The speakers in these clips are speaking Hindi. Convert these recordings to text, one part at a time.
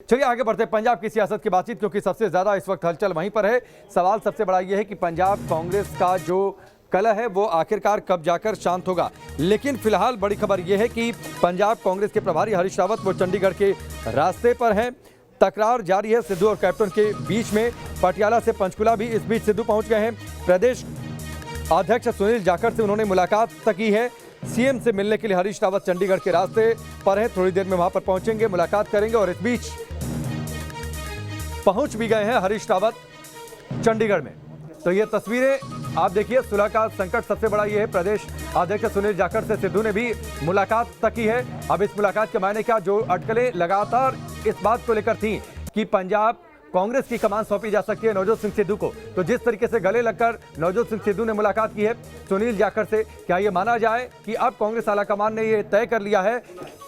चलिए आगे बढ़ते हैं पंजाब की सियासत की बातचीत, क्योंकि सबसे ज्यादा इस वक्त हलचल वहीं पर है। सवाल सबसे बड़ा यह है कि पंजाब कांग्रेस का जो कलह है वो आखिरकार कब जाकर शांत होगा। लेकिन फिलहाल बड़ी खबर यह है कि पंजाब कांग्रेस के प्रभारी हरीश रावत वो चंडीगढ़ के रास्ते पर हैं। तकरार जारी है सिद्धू और कैप्टन के बीच में। पटियाला से पंचकुला भी इस बीच सिद्धू पहुंच गए हैं। प्रदेश अध्यक्ष सुनील जाखड़ से उन्होंने मुलाकात तक की है। सीएम से मिलने के लिए हरीश रावत चंडीगढ़ के रास्ते पर हैं। थोड़ी देर में वहां पर पहुंचेंगे, मुलाकात करेंगे और इस बीच पहुंच भी गए हैं हरीश रावत चंडीगढ़ में। तो ये तस्वीरें आप देखिए। सुलह का संकट सबसे बड़ा ये है। प्रदेश अध्यक्ष सुनील जाखड़ से सिद्धू ने भी मुलाकात तक की है। अब इस मुलाकात के मायने क्या, जो अटकलें लगातार इस बात को लेकर थी कि पंजाब कांग्रेस की कमान सौंपी जा सकती है नवजोत सिंह सिद्धू को, तो जिस तरीके से गले लगकर नवजोत सिंह सिद्धू ने मुलाकात की है सुनील जाखड़ से, क्या ये माना जाए कि अब कांग्रेस आलाकमान ने ये तय कर लिया है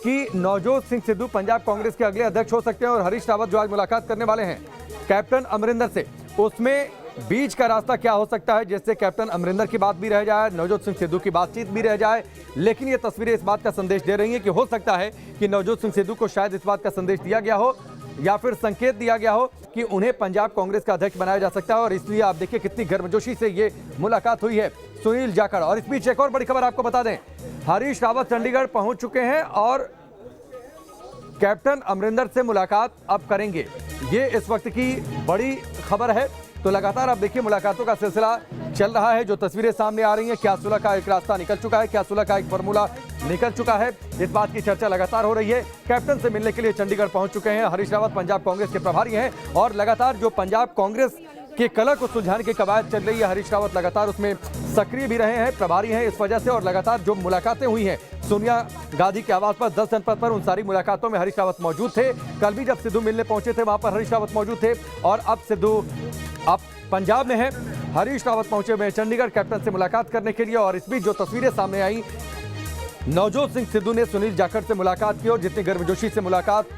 कि नवजोत सिंह सिद्धू पंजाब कांग्रेस के अगले अध्यक्ष हो सकते हैं। और हरीश रावत जो आज मुलाकात करने वाले हैं कैप्टन अमरिंदर से, उसमें बीच का रास्ता क्या हो सकता है, जिससे कैप्टन अमरिंदर की बात भी रह जाए, नवजोत सिंह सिद्धू की बातचीत भी रह जाए। लेकिन ये तस्वीरें इस बात का संदेश दे रही हैं कि हो सकता है कि नवजोत सिंह सिद्धू को शायद इस बात का संदेश दिया गया हो या फिर संकेत दिया गया हो कि उन्हें पंजाब कांग्रेस का अध्यक्ष बनाया जा सकता है। और इसलिए आप देखिए कितनी गर्मजोशी से ये मुलाकात हुई है सुनील जाखड़। और इस बीच एक और बड़ी खबर आपको बता दें, हरीश रावत चंडीगढ़ पहुंच चुके हैं और कैप्टन अमरिंदर से मुलाकात अब करेंगे। ये इस वक्त की बड़ी खबर है। तो लगातार आप देखिए मुलाकातों का सिलसिला चल रहा है। जो तस्वीरें सामने आ रही हैं, क्या सुलह का एक रास्ता निकल चुका है, क्या सुलह का एक फॉर्मूला निकल चुका है, इस बात की चर्चा लगातार हो रही है। कैप्टन से मिलने के लिए चंडीगढ़ पहुंच चुके हैं हरीश रावत, पंजाब कांग्रेस के प्रभारी हैं। और लगातार जो पंजाब कांग्रेस के कलह को सुलझाने की कवायद चल रही है, हरीश रावत लगातार उसमें सक्रिय भी रहे हैं, प्रभारी हैं इस वजह से। और लगातार जो मुलाकातें हुई हैं सोनिया गांधी के आवास पर 10 जनपद पर, उन सारी मुलाकातों में हरीश रावत मौजूद थे। कल भी जब सिद्धू मिलने पहुंचे थे वहां पर हरीश रावत मौजूद थे। और अब सिद्धू अब पंजाब में है, हरीश रावत पहुंचे हुए चंडीगढ़ कैप्टन से मुलाकात करने के लिए। और इस बीच जो तस्वीरें सामने आई, नवजोत सिंह सिद्धू ने सुनील जाखड़ से मुलाकात की और जितनी गर्मजोशी से मुलाकात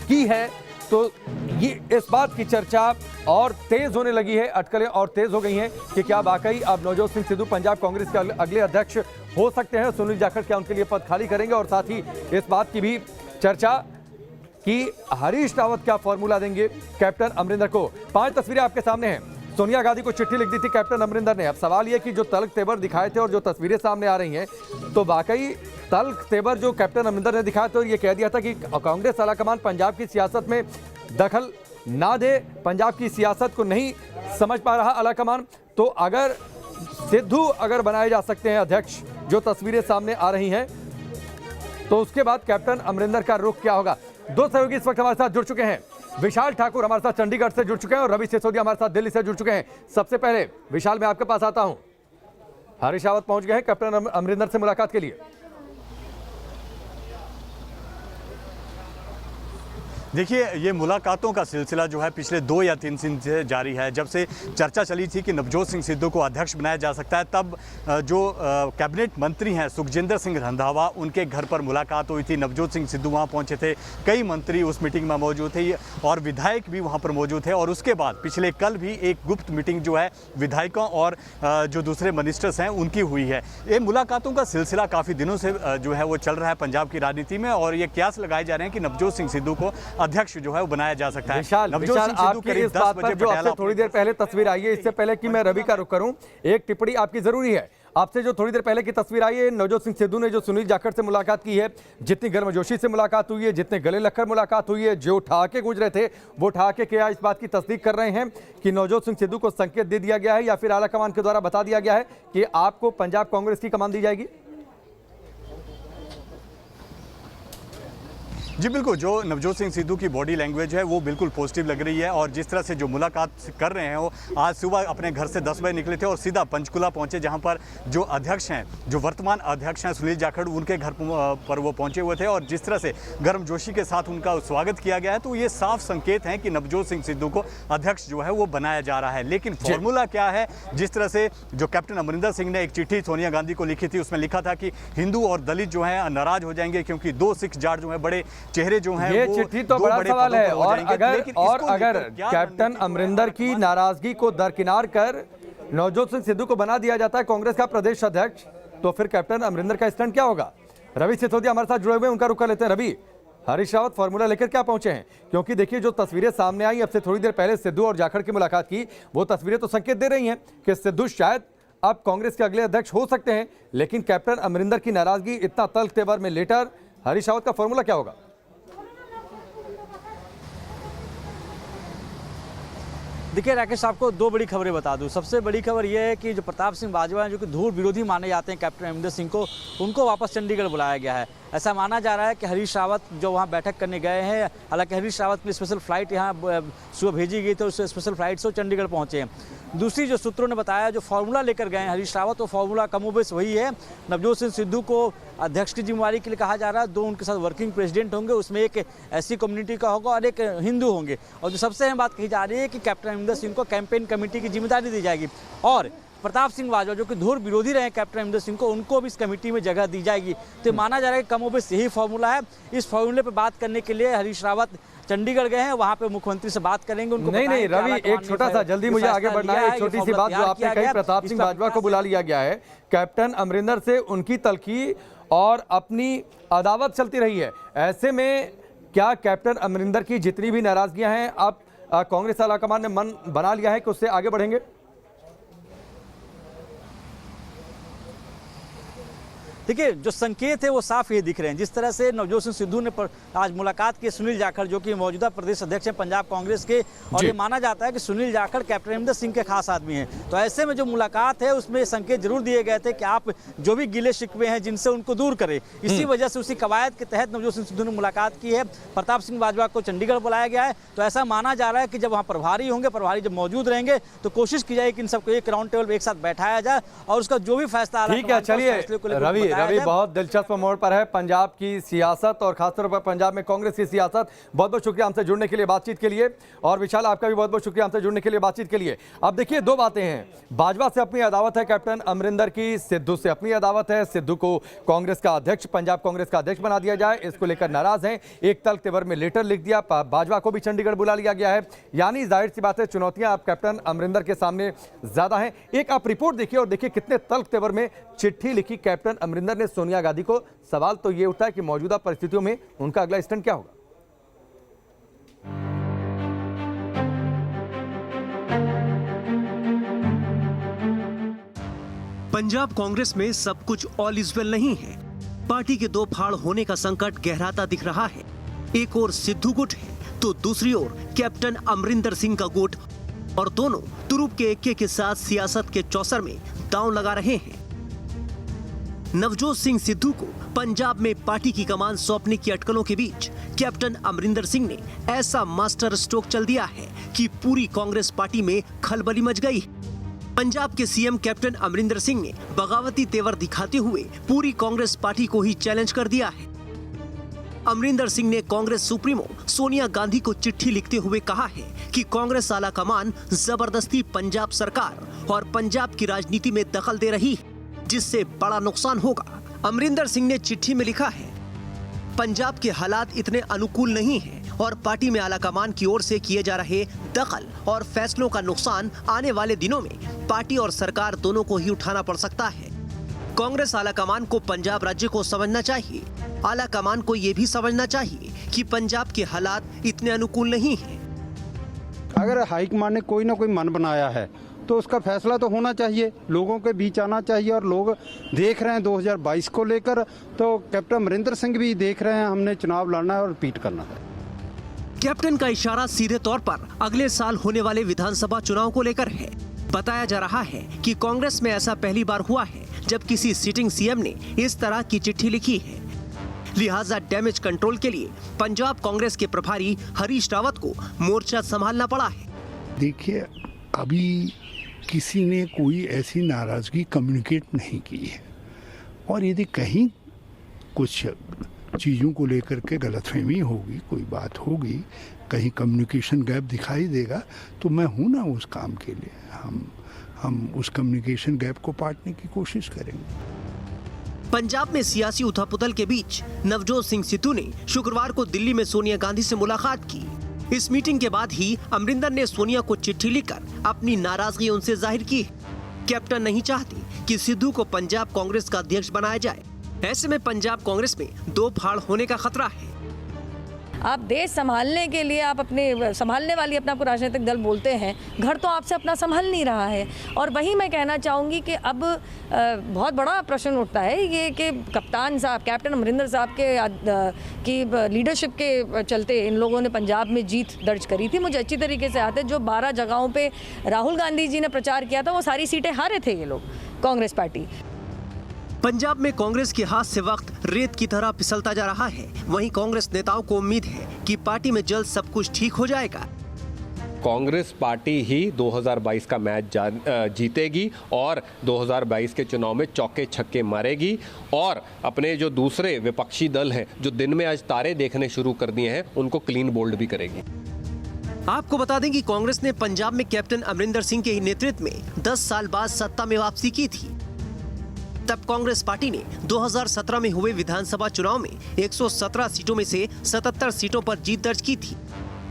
की है, तो ये इस बात की चर्चा और तेज होने लगी है, अटकलें और तेज हो गई हैं कि क्या वाकई अब नवजोत सिंह सिद्धू पंजाब कांग्रेस के अगले अध्यक्ष हो सकते हैं। सुनील जाखड़ क्या उनके लिए पद खाली करेंगे। और साथ ही इस बात की भी चर्चा कि हरीश रावत क्या फॉर्मूला देंगे कैप्टन अमरिंदर को। 5 तस्वीरें आपके सामने हैं। सोनिया गांधी को चिट्ठी लिख दी थी कैप्टन अमरिंदर ने। अब सवाल यह कि जो तल्ख तेवर दिखाए थे और जो तस्वीरें सामने आ रही हैं, तो वाकई तल्ख तेवर जो कैप्टन अमरिंदर ने दिखाया, तो ये कह दिया था कि कांग्रेस आलाकमान पंजाब की सियासत में दखल ना दे, पंजाब की सियासत को नहीं समझ पा रहा आलाकमान। तो अगर सिद्धू बनाए जा सकते हैं अध्यक्ष, जो तस्वीरें सामने आ रही हैं, तो उसके बाद कैप्टन अमरिंदर का रुख क्या होगा। 2 सहयोगी इस वक्त हमारे साथ जुड़ चुके हैं। विशाल ठाकुर हमारे साथ चंडीगढ़ से जुड़ चुके हैं और रवि सिसोदिया हमारे साथ दिल्ली से जुड़ चुके हैं। सबसे पहले विशाल, मैं आपके पास आता हूं। हरीश रावत पहुंच गए हैं कैप्टन अमरिंदर से मुलाकात के लिए। देखिए, ये मुलाकातों का सिलसिला जो है पिछले 2 या 3 दिन से जारी है। जब से चर्चा चली थी कि नवजोत सिंह सिद्धू को अध्यक्ष बनाया जा सकता है, तब जो कैबिनेट मंत्री हैं सुखजिंदर सिंह रंधावा, उनके घर पर मुलाकात हुई थी। नवजोत सिंह सिद्धू वहां पहुंचे थे, कई मंत्री उस मीटिंग में मौजूद थे और विधायक भी वहां पर मौजूद थे। और उसके बाद पिछले कल भी एक गुप्त मीटिंग जो है विधायकों और जो दूसरे मिनिस्टर्स हैं उनकी हुई है। ये मुलाकातों का सिलसिला काफ़ी दिनों से जो है वो चल रहा है पंजाब की राजनीति में, और ये कयास लगाए जा रहे हैं कि नवजोत सिंह सिद्धू को अध्यक्ष जो है वो बनाया जा सकता है। विशाल, आपकी इस बात पर जो आपसे थोड़ी देर पहले तस्वीर आई है, इससे पहले कि मैं रवि का रुख करूं, एक टिप्पणी आपकी जरूरी है। आपसे जो थोड़ी देर पहले की तस्वीर आई है, नवजोत सिंह सिद्धू ने जो सुनील जाखड़ से मुलाकात की है, जितनी गर्मजोशी से मुलाकात हुई है, जितने गले लगकर मुलाकात हुई है, जो ठहाके गूंज रहे थे, वो ठहाके क्या इस बात की तस्दीक कर रहे हैं कि नवजोत सिंह सिद्धू को संकेत दे दिया गया है या फिर आलाकमान के द्वारा बता दिया गया है कि आपको पंजाब कांग्रेस की कमान दी जाएगी? जी बिल्कुल, जो नवजोत सिंह सिद्धू की बॉडी लैंग्वेज है वो बिल्कुल पॉजिटिव लग रही है। और जिस तरह से जो मुलाकात कर रहे हैं, वो आज सुबह अपने घर से 10 बजे निकले थे और सीधा पंचकुला पहुंचे, जहां पर जो अध्यक्ष हैं, जो वर्तमान अध्यक्ष हैं सुनील जाखड़, उनके घर पर वो पहुंचे हुए थे। और जिस तरह से गर्मजोशी के साथ उनका स्वागत किया गया है, तो ये साफ संकेत हैं कि नवजोत सिंह सिद्धू को अध्यक्ष जो है वो बनाया जा रहा है। लेकिन फॉर्मूला क्या है, जिस तरह से जो कैप्टन अमरिंदर सिंह ने एक चिट्ठी सोनिया गांधी को लिखी थी, उसमें लिखा था कि हिंदू और दलित जो है नाराज हो जाएंगे क्योंकि 2 सिख जाट जो है बड़े चेहरे जो हैं, ये चिट्ठी तो बड़ा सवाल है। और अगर कैप्टन अमरिंदर की नाराजगी को दरकिनार कर नवजोत सिंह सिद्धू को बना दिया जाता है कांग्रेस का प्रदेश अध्यक्ष, तो फिर कैप्टन अमरिंदर का स्टैंड क्या होगा। रवि सिसोदिया हमारे साथ जुड़े हुए हैं, उनका रुख कर लेते हैं। रवि, हरीश रावत फॉर्मूला लेकर क्या पहुंचे हैं, क्योंकि देखिए जो तस्वीरें सामने आई अब से थोड़ी देर पहले सिद्धू और जाखड़ की मुलाकात की, वो तस्वीरें तो संकेत दे रही हैं कि सिद्धू शायद अब कांग्रेस के अगले अध्यक्ष हो सकते हैं, लेकिन कैप्टन अमरिंदर की नाराजगी इतना तल्ख तेवर में लेटर हरीश रावत का फॉर्मूला क्या होगा? देखिए राकेश, आपको दो बड़ी खबरें बता दूं। सबसे बड़ी खबर यह है कि जो प्रताप सिंह बाजवा हैं, जो कि धूल विरोधी माने जाते हैं कैप्टन अमरिंदर सिंह को, उनको वापस चंडीगढ़ बुलाया गया है। ऐसा माना जा रहा है कि हरीश रावत जो वहां बैठक करने गए हैं, हालांकि हरीश रावत की स्पेशल फ्लाइट यहां सुबह भेजी गई थी, उस स्पेशल फ्लाइट से वो चंडीगढ़ पहुंचे हैं। दूसरी जो सूत्रों ने बताया, जो फार्मूला लेकर गए हैं हरीश रावत, वो फार्मूला कमोबेश वही है। नवजोत सिंह सिद्धू को अध्यक्ष की जिम्मेवारी के लिए कहा जा रहा है, दो उनके साथ वर्किंग प्रेसिडेंट होंगे, उसमें एक ऐसी कम्युनिटी का होगा और एक हिंदू होंगे। और जो सबसे अहम बात कही जा रही है कि कैप्टन अमरिंदर सिंह को कैंपेन कमेटी की जिम्मेदारी दी जाएगी और प्रताप सिंह बाजवा जो कि धुर विरोधी रहे कैप्टन अमरिंदर सिंह को, उनको भी इस कमेटी में जगह दी जाएगी। तो माना जा रहा है कि कमोबेश यही फार्मूला है। इस फार्मूले पर बात करने के लिए हरीश रावत चंडीगढ़ गए हैं, वहां पे मुख्यमंत्री से बात करेंगे। उनको नहीं रवि, एक छोटा सा जल्दी मुझे आगे बढ़ना है। एक छोटी सी बात जो आपने कही, प्रताप सिंह बाजवा को बुला लिया गया है, कैप्टन अमरिंदर से उनकी तलखी और अपनी अदावत चलती रही है। ऐसे में क्या कैप्टन अमरिंदर की जितनी भी नाराजगियां हैं अब कांग्रेस आलाकमान ने मन बना लिया है कि उससे आगे बढ़ेंगे? देखिए जो संकेत है वो साफ ये दिख रहे हैं। जिस तरह से नवजोत सिंह सिद्धू ने आज मुलाकात की सुनील जाखड़, जो कि मौजूदा प्रदेश अध्यक्ष हैं पंजाब कांग्रेस के, और ये माना जाता है कि सुनील जाखड़ कैप्टन अमरिंदर सिंह के खास आदमी हैं। तो ऐसे में जो मुलाकात है उसमें संकेत जरूर दिए गए थे कि आप जो भी गिले शिकवे हैं जिनसे उनको दूर करें। इसी वजह से उसी कवायद के तहत नवजोत सिंह सिद्धू ने मुलाकात की है। प्रताप सिंह बाजवा को चंडीगढ़ बुलाया गया है। तो ऐसा माना जा रहा है कि जब वहाँ प्रभारी होंगे, प्रभारी जब मौजूद रहेंगे, तो कोशिश की जाए कि इन सबको एक राउंड टेबल पर एक साथ बैठाया जाए और उसका जो भी फैसला। ठीक है, चलिए रवि बहुत दिलचस्प मोड़ पर है पंजाब की सियासत और खासतौर पर पंजाब में कांग्रेस की सियासत। बहुत बहुत शुक्रिया हमसे जुड़ने के लिए, बातचीत के लिए। और विशाल, आपका भी बहुत बहुत शुक्रिया हमसे जुड़ने के लिए, बातचीत के लिए। अब देखिए दो बातें हैं, बाजवा से अपनी अदावत है कैप्टन अमरिंदर की, सिद्धू से अपनी अदावत है। सिद्धू को कांग्रेस का अध्यक्ष, पंजाब कांग्रेस का अध्यक्ष बना दिया जाए, इसको लेकर नाराज हैं। एक तल्ख तेवर में लेटर लिख दिया, बाजवा को भी चंडीगढ़ बुला लिया गया है। यानी जाहिर सी बात है चुनौतियां अब कैप्टन अमरिंदर के सामने ज्यादा हैं। एक आप रिपोर्ट देखिए और देखिए कितने तल्ख तेवर में चिट्ठी लिखी कैप्टन अमरिंदर ने सोनिया गांधी को। सवाल तो ये उठता है कि मौजूदा परिस्थितियों में उनका अगला स्टैंड क्या होगा? पंजाब कांग्रेस में सब कुछ ऑल इज वेल नहीं है। पार्टी के दो फाड़ होने का संकट गहराता दिख रहा है। एक ओर सिद्धू गुट है तो दूसरी ओर कैप्टन अमरिंदर सिंह का गुट, और दोनों तुरुप के एक्के के साथ सियासत के चौसर में दांव लगा रहे हैं। नवजोत सिंह सिद्धू को पंजाब में पार्टी की कमान सौंपने की अटकलों के बीच कैप्टन अमरिंदर सिंह ने ऐसा मास्टर स्ट्रोक चल दिया है कि पूरी कांग्रेस पार्टी में खलबली मच गई। पंजाब के सीएम कैप्टन अमरिंदर सिंह ने बगावती तेवर दिखाते हुए पूरी कांग्रेस पार्टी को ही चैलेंज कर दिया है। अमरिंदर सिंह ने कांग्रेस सुप्रीमो सोनिया गांधी को चिट्ठी लिखते हुए कहा है कि कांग्रेस आला कमान जबरदस्ती पंजाब सरकार और पंजाब की राजनीति में दखल दे रही है, जिससे बड़ा नुकसान होगा। अमरिंदर सिंह ने चिट्ठी में लिखा है, पंजाब के हालात इतने अनुकूल नहीं हैं और पार्टी में आलाकमान की ओर से किए जा रहे दखल और फैसलों का नुकसान आने वाले दिनों में पार्टी और सरकार दोनों को ही उठाना पड़ सकता है। कांग्रेस आलाकमान को पंजाब राज्य को समझना चाहिए। आलाकमान को ये भी समझना चाहिए कि पंजाब के हालात इतने अनुकूल नहीं हैं। अगर हाईकमान ने कोई ना कोई मन बनाया है तो उसका फैसला तो होना चाहिए, लोगों के बीच आना चाहिए। और लोग देख रहे हैं 2022 को लेकर, तो कैप्टन अमरिंदर सिंह भी देख रहे हैं हमने चुनाव लड़ना है और रिपीट करना है। कैप्टन का इशारा सीधे तौर पर अगले साल होने वाले विधानसभा चुनाव को लेकर है। बताया जा रहा है कि कांग्रेस में ऐसा पहली बार हुआ है जब किसी सिटिंग सीएम ने इस तरह की चिट्ठी लिखी है। लिहाजा डैमेज कंट्रोल के लिए पंजाब कांग्रेस के प्रभारी हरीश रावत को मोर्चा संभालना पड़ा है। देखिए, अभी किसी ने कोई ऐसी नाराजगी कम्युनिकेट नहीं की है, और यदि कहीं कुछ चीज़ों को लेकर के गलतफहमी होगी, कोई बात होगी, कहीं कम्युनिकेशन गैप दिखाई देगा, तो मैं हूं ना उस काम के लिए। हम उस कम्युनिकेशन गैप को पाटने की कोशिश करेंगे। पंजाब में सियासी उथल-पुथल के बीच नवजोत सिंह सिद्धू ने शुक्रवार को दिल्ली में सोनिया गांधी से मुलाकात की। इस मीटिंग के बाद ही अमरिंदर ने सोनिया को चिट्ठी लिखकर अपनी नाराजगी उनसे जाहिर की। कैप्टन नहीं चाहती कि सिद्धू को पंजाब कांग्रेस का अध्यक्ष बनाया जाए। ऐसे में पंजाब कांग्रेस में दो फाड़ होने का खतरा है। आप देश संभालने के लिए आप अपने संभालने वाली अपना कोई राजनीतिक दल बोलते हैं, घर तो आपसे अपना संभल नहीं रहा है। और वही मैं कहना चाहूँगी कि अब बहुत बड़ा प्रश्न उठता है ये कि कप्तान साहब, कैप्टन अमरिंदर साहब की लीडरशिप के चलते इन लोगों ने पंजाब में जीत दर्ज करी थी। मुझे अच्छी तरीके से याद है, जो 12 जगहों पे राहुल गांधी जी ने प्रचार किया था वो सारी सीटें हारे थे ये लोग, कांग्रेस पार्टी। पंजाब में कांग्रेस के हाथ से वक्त रेत की तरह फिसलता जा रहा है। वहीं कांग्रेस नेताओं को उम्मीद है कि पार्टी में जल्द सब कुछ ठीक हो जाएगा। कांग्रेस पार्टी ही 2022 का मैच जीतेगी और 2022 के चुनाव में चौके छक्के मारेगी और अपने जो दूसरे विपक्षी दल हैं जो दिन में आज तारे देखने शुरू कर दिए हैं उनको क्लीन बोल्ड भी करेगी। आपको बता दें कि कांग्रेस ने पंजाब में कैप्टन अमरिंदर सिंह के ही नेतृत्व में 10 साल बाद सत्ता में वापसी की थी। तब कांग्रेस पार्टी ने 2017 में हुए विधानसभा चुनाव में 117 सीटों में से 77 सीटों पर जीत दर्ज की थी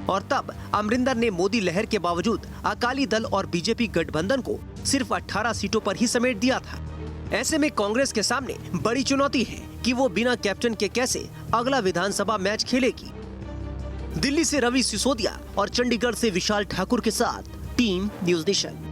और तब अमरिंदर ने मोदी लहर के बावजूद अकाली दल और बीजेपी गठबंधन को सिर्फ 18 सीटों पर ही समेट दिया था। ऐसे में कांग्रेस के सामने बड़ी चुनौती है कि वो बिना कैप्टन के कैसे अगला विधानसभा मैच खेलेगी। दिल्ली से रवि सिसोदिया और चंडीगढ़ से विशाल ठाकुर के साथ टीम न्यूज़ नेशन।